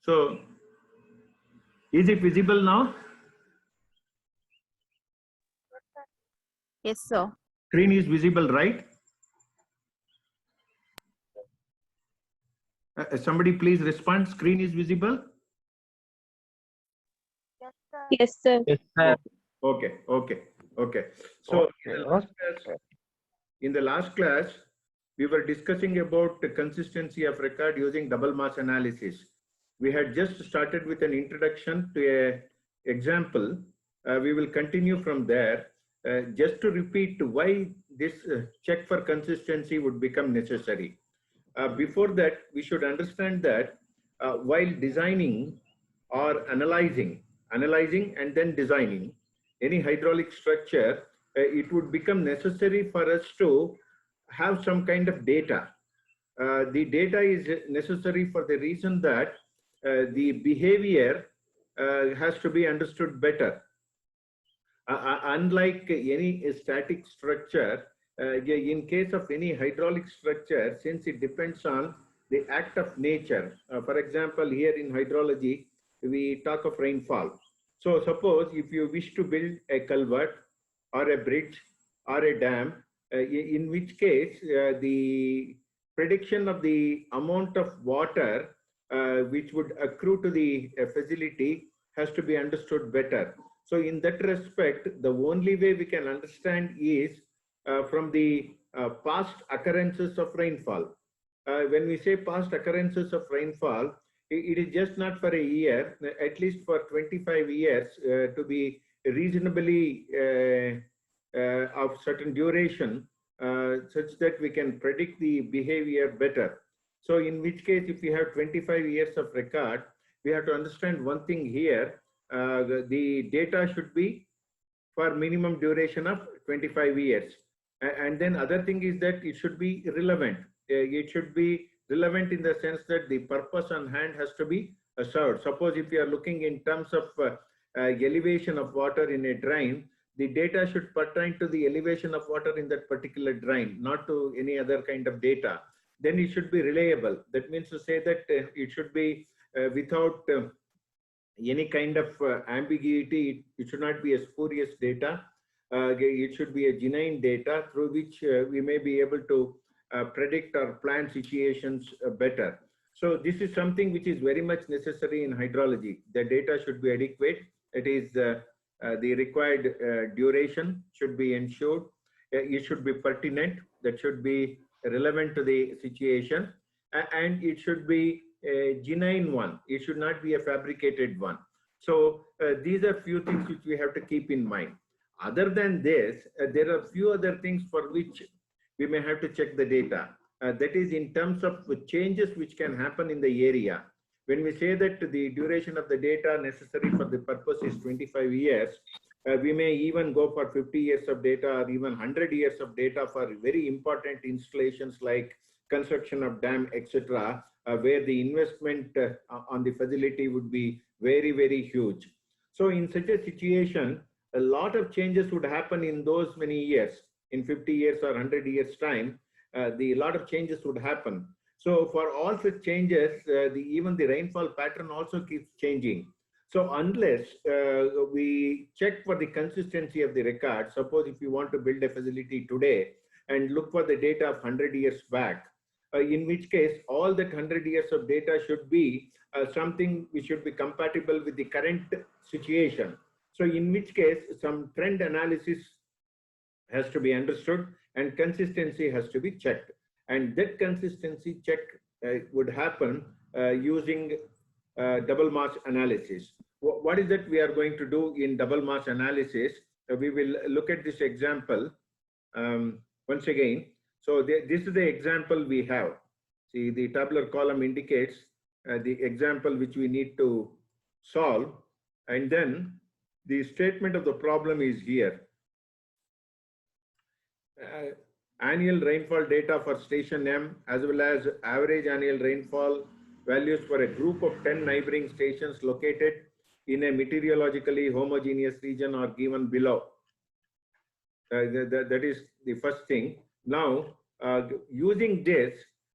So is it visible now? Yes, sir. Screen is visible, right? Somebody please respond. Screen is visible? Yes, sir. Yes, sir. Okay. So Okay. in the last class, we were discussing about the consistency of record using double mass analysis. We had just started with an introduction to a example. We will continue from there. Just to repeat why this check for consistency would become necessary. Before that, we should understand that while designing or analyzing and then designing any hydraulic structure, it would become necessary for us to have some kind of data. The data is necessary for the reason that the behavior has to be understood better. Unlike any static structure, in case of any hydraulic structure, since it depends on the act of nature, for example, here in hydrology, we talk of rainfall. So suppose if you wish to build a culvert or a bridge or a dam, in which case the prediction of the amount of water which would accrue to the facility has to be understood better. So in that respect, the only way we can understand is from the past occurrences of rainfall. When we say past occurrences of rainfall, it is just not for a year, at least for 25 years to be reasonably of certain duration, such that we can predict the behavior better. So in which case, if we have 25 years of record, we have to understand one thing here. The data should be for minimum duration of 25 years. And then other thing is that it should be relevant. It should be relevant in the sense that the purpose on hand has to be served. Suppose if you are looking in terms of elevation of water in a drain, the data should pertain to the elevation of water in that particular drain, not to any other kind of data. Then it should be reliable. That means to say that it should be without any kind of ambiguity. It should not be a spurious data. It should be a genuine data through which we may be able to predict or plan situations better. So this is something which is very much necessary in hydrology. The data should be adequate. It is the required duration should be ensured. It should be pertinent. That should be relevant to the situation, and it should be a genuine one. It should not be a fabricated one. So these are few things which we have to keep in mind. Other than this, there are few other things for which we may have to check the data. That is in terms of changes which can happen in the area. When we say that the duration of the data necessary for the purpose is 25 years, we may even go for 50 years of data or even 100 years of data for very important installations like construction of dam, etc., where the investment on the facility would be very, very huge. So in such a situation, a lot of changes would happen in those many years. In 50 years or 100 years time, a lot of changes would happen. So for all such changes, even the rainfall pattern also keeps changing. So unless we check for the consistency of the record, suppose if you want to build a facility today and look for the data of 100 years back, in which case all that 100 years of data should be something which should be compatible with the current situation. So in which case some trend analysis has to be understood and consistency has to be checked. And that consistency check would happen using double mass analysis. What is that we are going to do in double mass analysis? We will look at this example once again. So this is the example we have. See, the tabular column indicates the example which we need to solve. And then the statement of the problem is here. Annual rainfall data for station M as well as average annual rainfall values for a group of 10 neighboring stations located in a meteorologically homogeneous region are given below. That is the first thing. Now, using this,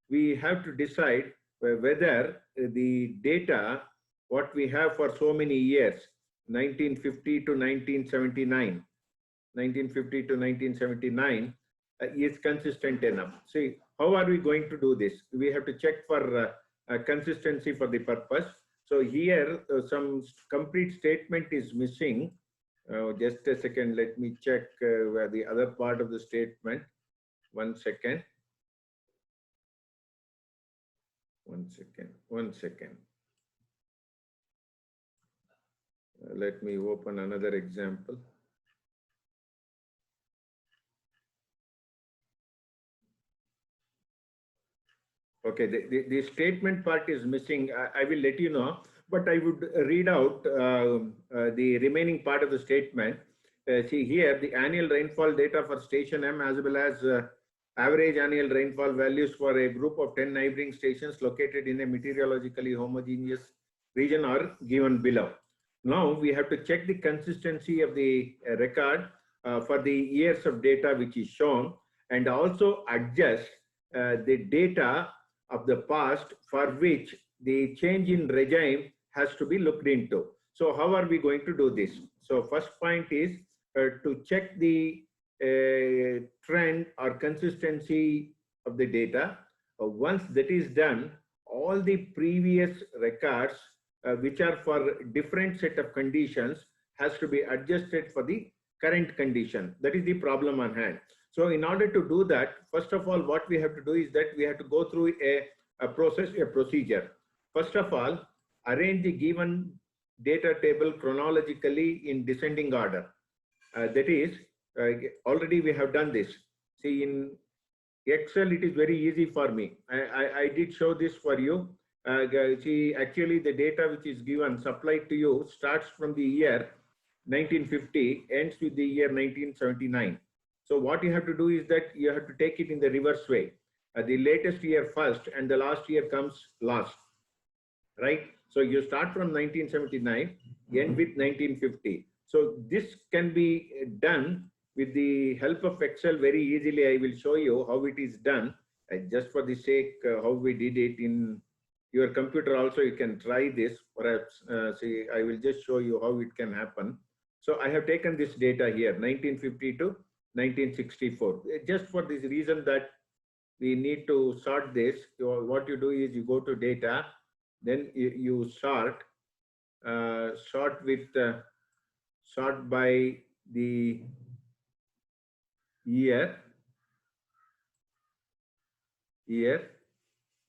we have to decide whether the data what we have for so many years, 1950 to 1979, 1950 to 1979 is consistent enough. See, how are we going to do this? We have to check for consistency for the purpose. So here, some complete statement is missing. Just a second, let me check where the other part of the statement. 1 second. 1 second. 1 second. Let me open another example. Okay, the statement part is missing. I will let you know, but I would read out the remaining part of the statement. See here, the annual rainfall data for station M as well as average annual rainfall values for a group of 10 neighboring stations located in a meteorologically homogeneous region are given below. Now we have to check the consistency of the record for the years of data which is shown, and also adjust the data of the past for which the change in regime has to be looked into. So how are we going to do this? So first point is to check the trend or consistency of the data. Once that is done, all the previous records which are for different set of conditions has to be adjusted for the current condition. That is the problem on hand. So in order to do that, first of all, what we have to do is that we have to go through a procedure. First of all, arrange the given data table chronologically in descending order. That is, already we have done this. See, in Excel, it is very easy for me. I did show this for you. See, actually, the data which is given, supplied to you, starts from the year 1950, ends with the year 1979. So what you have to do is that you have to take it in the reverse way. The latest year first and the last year comes last, right? So you start from 1979, end with 1950. So this can be done with the help of Excel very easily. I will show you how it is done. Just for the sake how we did it in your computer also, you can try this. Perhaps, see, I will just show you how it can happen. So I have taken this data here, 1950 to 1964, just for this reason that we need to sort this. What you do is you go to data, then you sort, sort by the year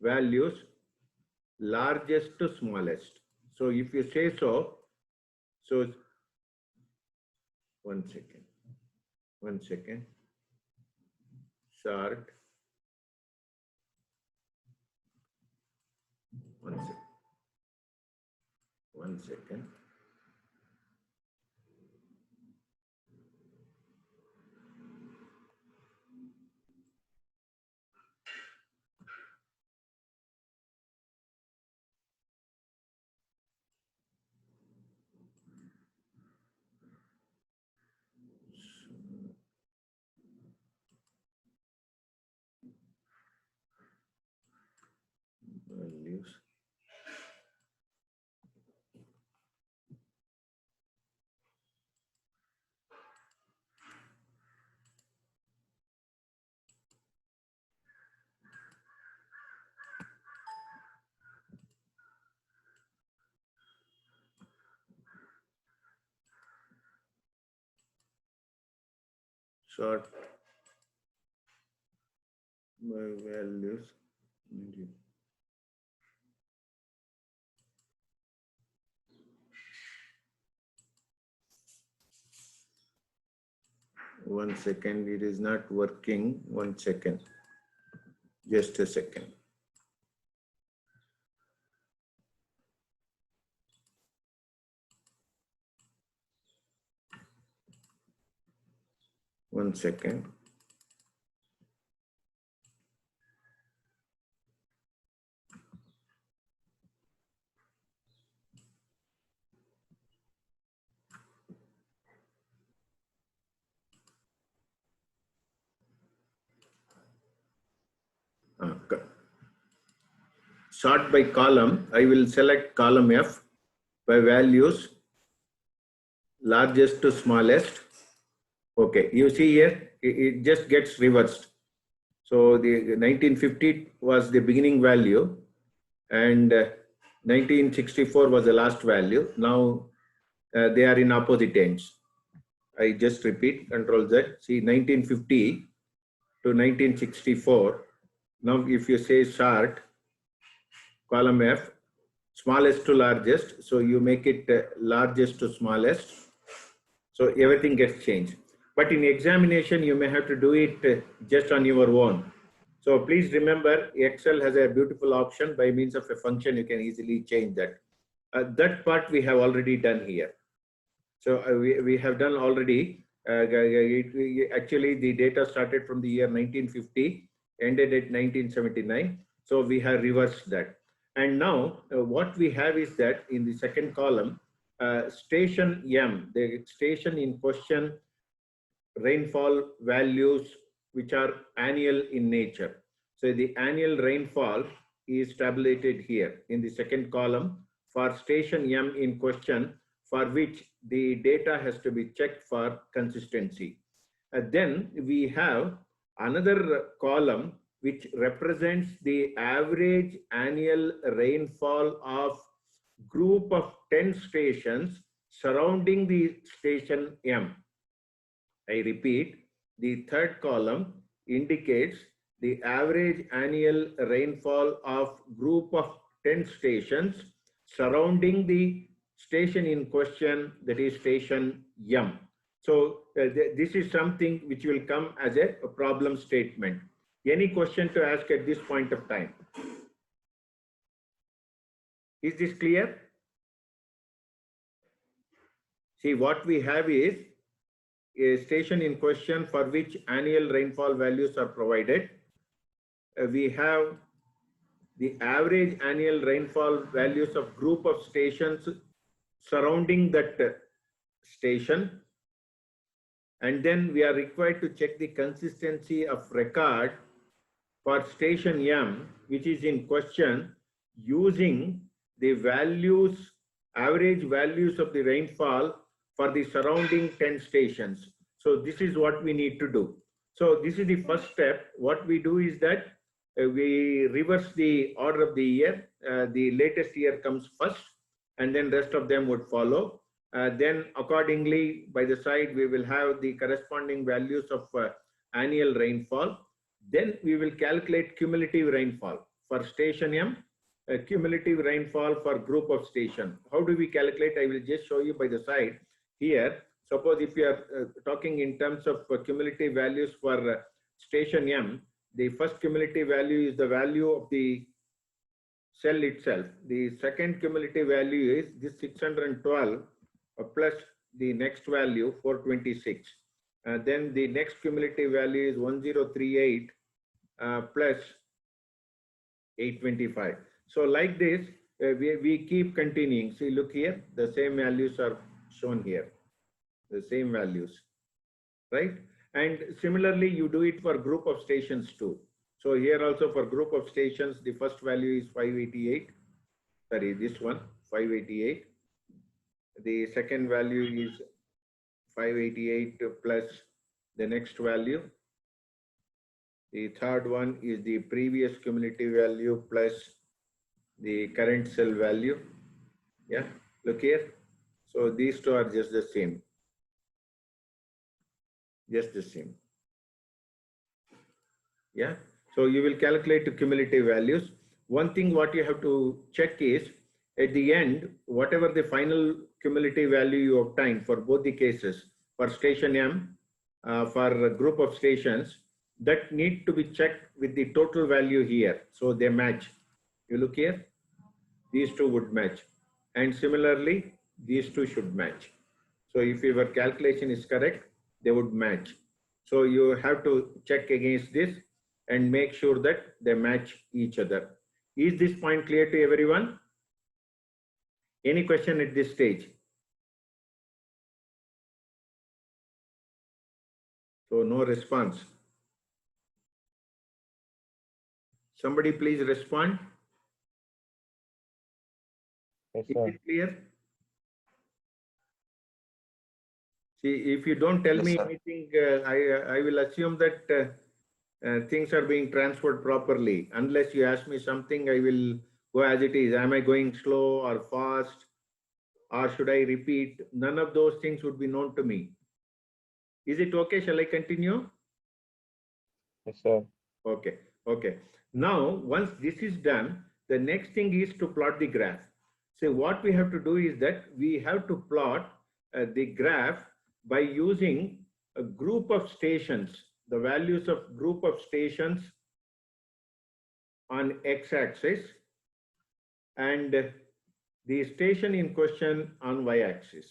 values, largest to smallest. So if you say so, so 1 second. 1 second. Sort. 1 second. 1 second. Values. Sort by values. 1 second, it is not working. 1 second, just a second. One second. Sort by column, I will select column F. by values largest to smallest. Okay, you see here, it just gets reversed. So the 1950 was the beginning value and 1964 was the last value. Now they are in opposite ends. I just repeat, Control Z. See, 1950 to 1964. Now if you say sort, column F, smallest to largest. So you make it largest to smallest. So everything gets changed. But in examination, you may have to do it just on your own. So please remember, Excel has a beautiful option by means of a function. You can easily change that. That part we have already done here. So we have done already. Actually, the data started from the year 1950, ended at 1979. So we have reversed that. And now what we have is that in the second column, station M, the station in question, rainfall values which are annual in nature. So the annual rainfall is tabulated here in the second column for station M in question, for which the data has to be checked for consistency. Then we have another column which represents the average annual rainfall of group of 10 stations surrounding the station M. I repeat, the third column indicates the average annual rainfall of group of 10 stations surrounding the station in question, that is station M. So this is something which will come as a problem statement. Any question to ask at this point of time? Is this clear? See, what we have is a station in question for which annual rainfall values are provided. We have the average annual rainfall values of group of stations surrounding that station. And then we are required to check the consistency of record for station M, which is in question, using the values, average values of the rainfall for the surrounding 10 stations. So this is what we need to do. So this is the first step. What we do is that we reverse the order of the year. The latest year comes first, and then rest of them would follow. Then accordingly, by the side, we will have the corresponding values of annual rainfall. Then we will calculate cumulative rainfall for station M, cumulative rainfall for group of station. How do we calculate? I will just show you by the side here. Suppose if you are talking in terms of cumulative values for station M, the first cumulative value is the value of the cell itself. The second cumulative value is this 612 plus the next value 426. Then the next cumulative value is 1038 plus 825. So like this, we keep continuing. See, look here, the same values are shown here, the same values, right? And similarly, you do it for group of stations too. So here also for group of stations, the first value is 588. Sorry, this one, 588. The second value is 588 plus the next value. The third one is the previous cumulative value plus the current cell value. Yeah, look here. So these two are just the same. Just the same. Yeah. So you will calculate the cumulative values. One thing what you have to check is at the end, whatever the final cumulative value you obtain for both the cases, for station M, for a group of stations, that need to be checked with the total value here. So they match. You look here, these two would match. And similarly, these two should match. So if your calculation is correct, they would match. So you have to check against this and make sure that they match each other. Is this point clear to everyone? Any question at this stage? So no response. Somebody please respond. Yes, Is sir. it clear? See, if you don't tell Yes, me sir. anything, I will assume that things are being transferred properly. Unless you ask me something, I will go as it is. Am I going slow or fast, or should I repeat? None of those things would be known to me. Is it okay? Shall I continue? Yes, sir. Okay, okay. Now, once this is done, the next thing is to plot the graph. So what we have to do is that we have to plot the graph by using a group of stations, the values of group of stations on x-axis and the station in question on y-axis.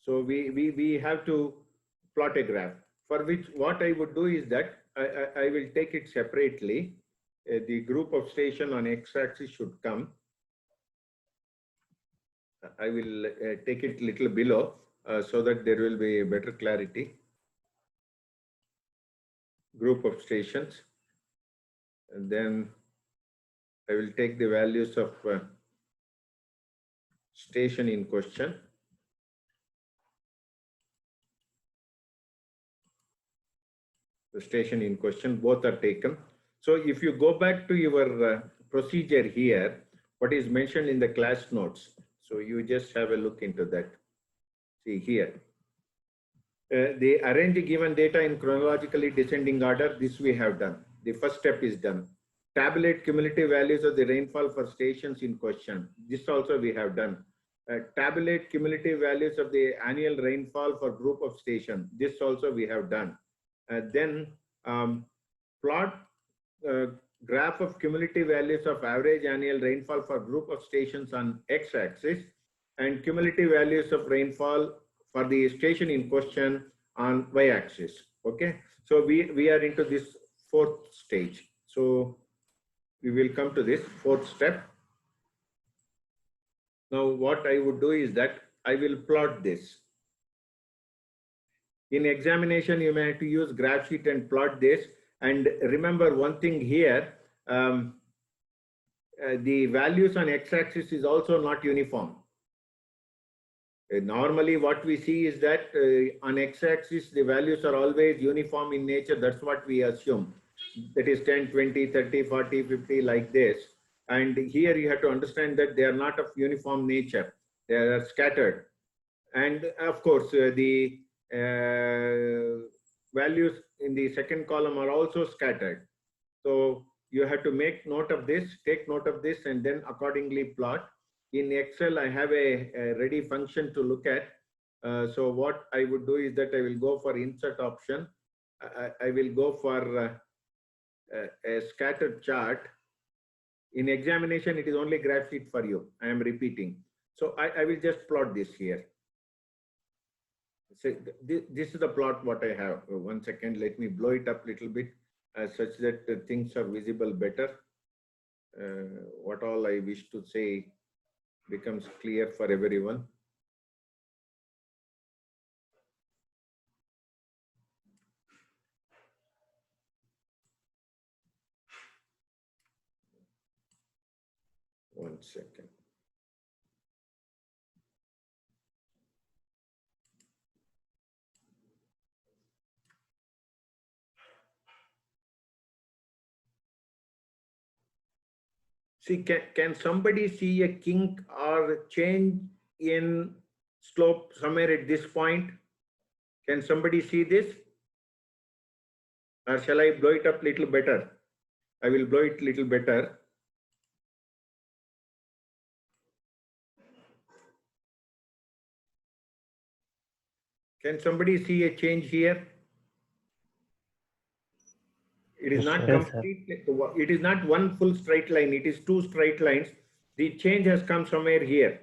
So we have to plot a graph, for which what I would do is that I will take it separately. The group of station on x-axis should come. I will take it little below so that there will be better clarity. Group of stations. And then I will take the values of station in question. The station in question, both are taken. So if you go back to your procedure here, what is mentioned in the class notes, so you just have a look into that. See here. They arrange the given data in chronologically descending order. This we have done. The first step is done. Tabulate cumulative values of the rainfall for stations in question. This also we have done. Tabulate cumulative values of the annual rainfall for group of station. This also we have done. Then plot graph of cumulative values of average annual rainfall for group of stations on x-axis and cumulative values of rainfall for the station in question on y-axis. Okay, so we are into this fourth stage. So we will come to this fourth step. Now what I would do is that I will plot this. In examination, you may have to use graph sheet and plot this. And remember one thing here, the values on x-axis is also not uniform. Normally what we see is that on x-axis, the values are always uniform in nature. That's what we assume. That is 10, 20, 30, 40, 50 like this. And here you have to understand that they are not of uniform nature. They are scattered. And of course, the values in the second column are also scattered. So you have to make note of this, take note of this, and then accordingly plot. In Excel, I have a ready function to look at. So what I would do is that I will go for insert option. I will go for a scattered chart. In examination, it is only graph sheet for you. I am repeating. So I will just plot this here. So this is the plot what I have. 1 second, let me blow it up a little bit such that things are visible better. What all I wish to say becomes clear for everyone. One second. See, can somebody see a kink or change in slope somewhere at this point? Can somebody see this? Or shall I blow it up a little better? I will blow it a little better. Can somebody see a change here? It is not complete. It is not one full straight line. It is two straight lines. The change has come somewhere here.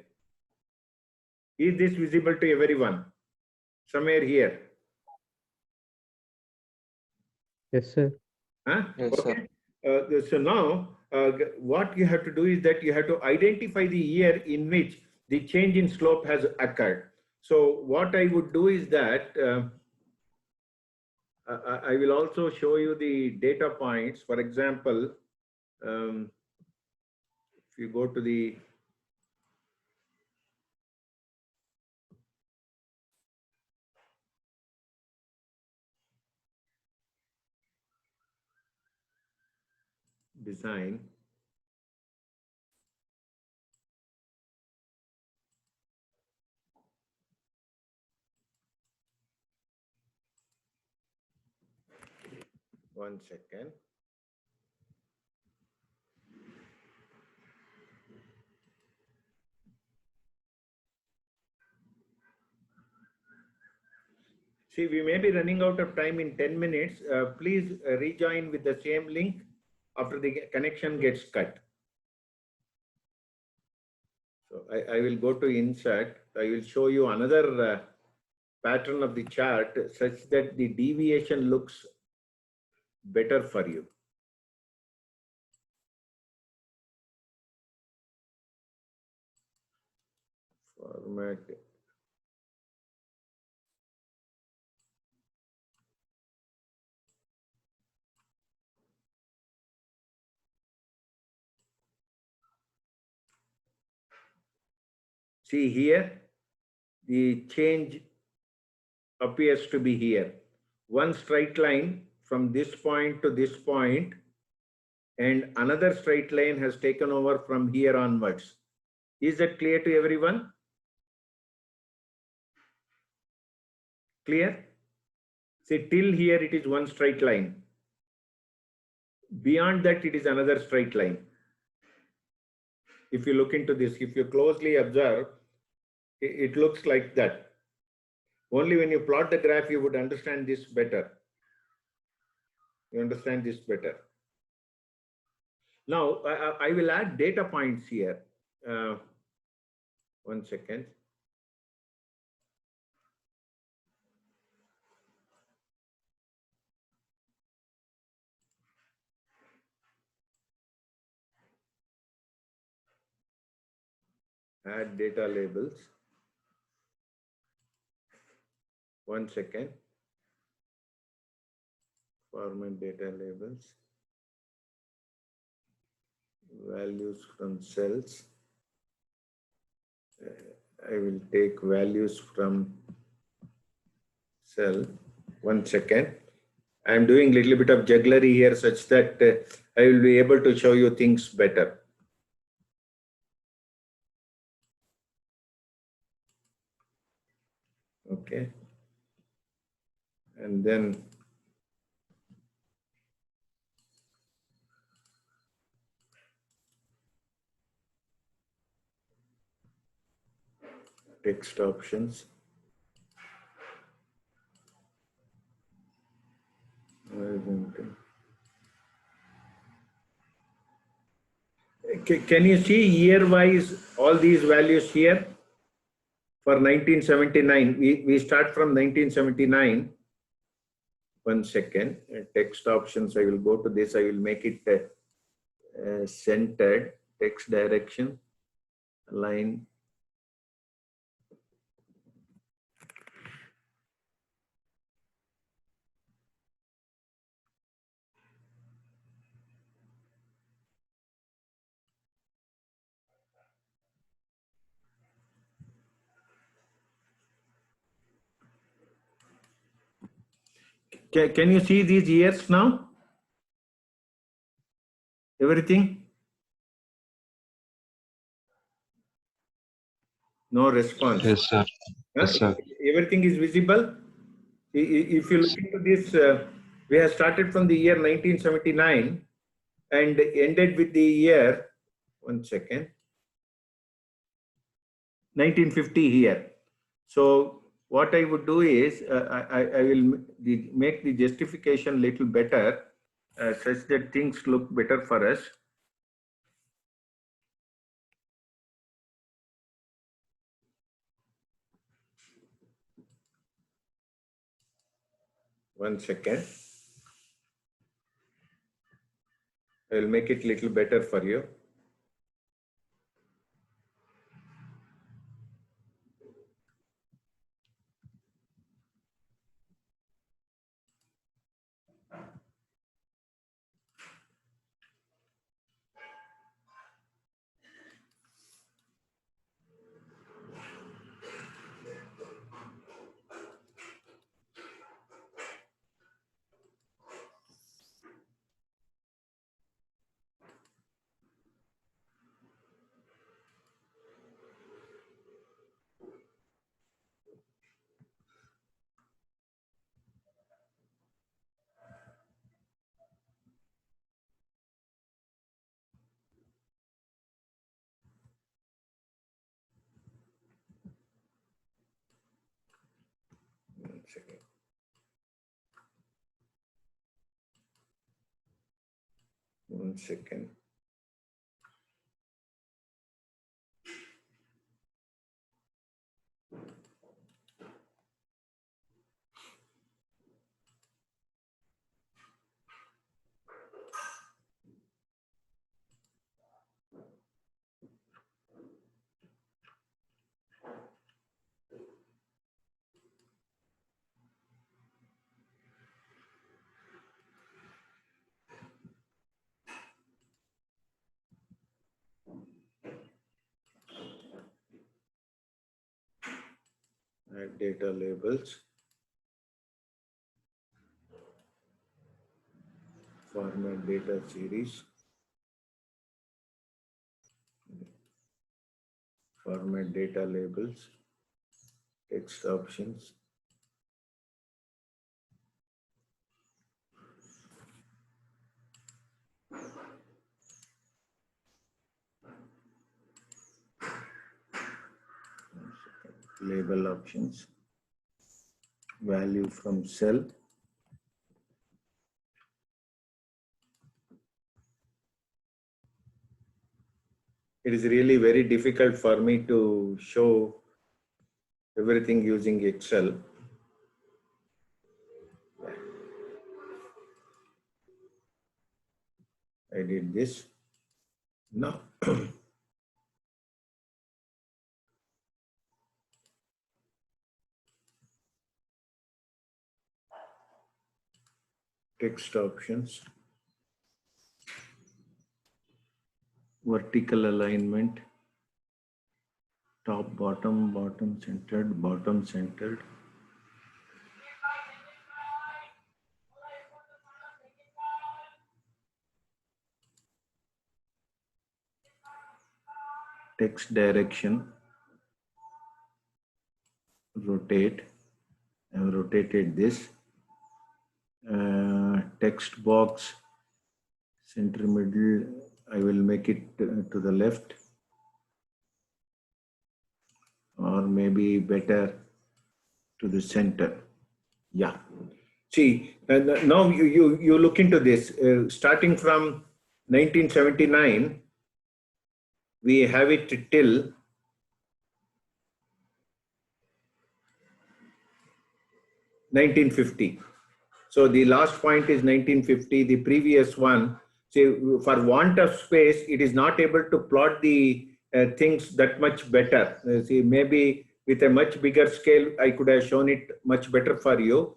Is this visible to everyone? Somewhere here. Yes, sir. Huh? Yes, Okay. sir. So now what you have to do is that you have to identify the year in which the change in slope has occurred. So what I would do is that I will also show you the data points. For example, if you go to the design. One second. See, we may be running out of time in 10 minutes. Please rejoin with the same link after the connection gets cut. So I will go to insert. I will show you another pattern of the chart such that the deviation looks better for you. Format. See here, the change appears to be here. One straight line from this point to this point, and another straight line has taken over from here onwards. Is that clear to everyone? Clear? See, till here it is one straight line. Beyond that, it is another straight line. If you look into this, if you closely observe, it looks like that. Only when you plot the graph, you would understand this better. You understand this better. Now, I will add data points here. One second. Add data labels. One second. Format data labels. Values from cells. I will take values from cell. One second. I am doing a little bit of jugglery here such that I will be able to show you things better. Okay. And then text options. Can you see year-wise all these values here? For 1979, we start from 1979. One second, text options, I will go to this, I will make it centered, text direction, align. Can you see these years now? Everything? No response. Yes, sir. Yes, sir. Everything is visible. If you look into this, we have started from the year 1979 and ended with the year, one second, 1950 here. So what I would do is I will make the justification little better such that things look better for us. One second. I will make it little better for you. second. One second. Add data labels. Format data series. Format data labels. Text options. Label options. Value from cell. It is really very difficult for me to show everything using Excel. I did this. Now, text options, vertical alignment, top, bottom, bottom centered, bottom centered. Text direction, rotate. I have rotated this. Text box, center middle, I will make it to the left, or maybe better to the center. Yeah. See, now you look into this. Starting from 1979, we have it till 1950. So the last point is 1950. The previous one, say, for want of space, it is not able to plot the things that much better. See, maybe with a much bigger scale, I could have shown it much better for you.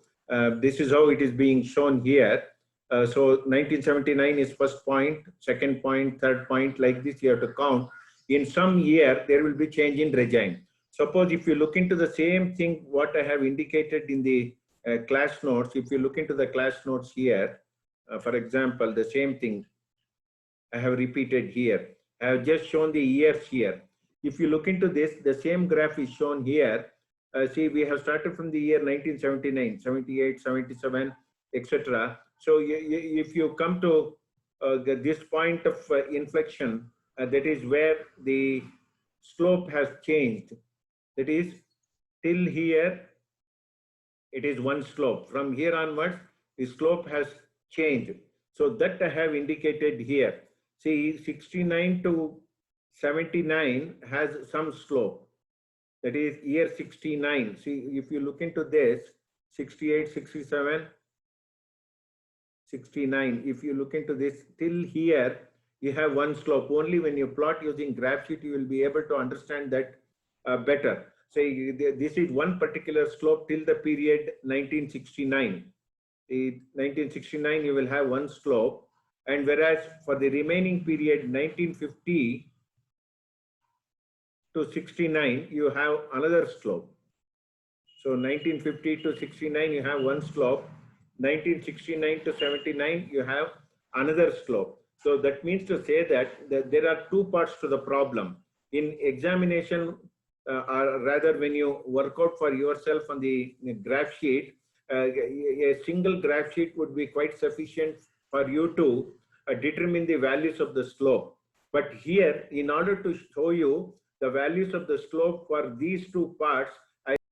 This is how it is being shown here. So 1979 is first point, second point, third point, like this you have to count. In some year, there will be change in regime. Suppose if you look into the same thing, what I have indicated in the class notes, if you look into the class notes here, for example, the same thing I have repeated here. I have just shown the years here. If you look into this, the same graph is shown here. See, we have started from the year 1979, 78, 77, etc. So if you come to this point of inflection, that is where the slope has changed. That is, till here, it is one slope. From here onwards, the slope has changed. So that I have indicated here. See, 69 to 79 has some slope. That is year 69. See, if you look into this, 68, 67, 69. If you look into this till here, you have one slope. Only when you plot using graph sheet, you will be able to understand that better. Say this is one particular slope till the period 1969. In 1969, you will have one slope, and whereas for the remaining period 1950 to 69, you have another slope. So 1950 to 69, you have one slope. 1969 to 79, you have another slope. So that means to say that there are two parts to the problem. In examination, or rather when you work out for yourself on the graph sheet, a single graph sheet would be quite sufficient for you to determine the values of the slope. But here, in order to show you the values of the slope for these two parts,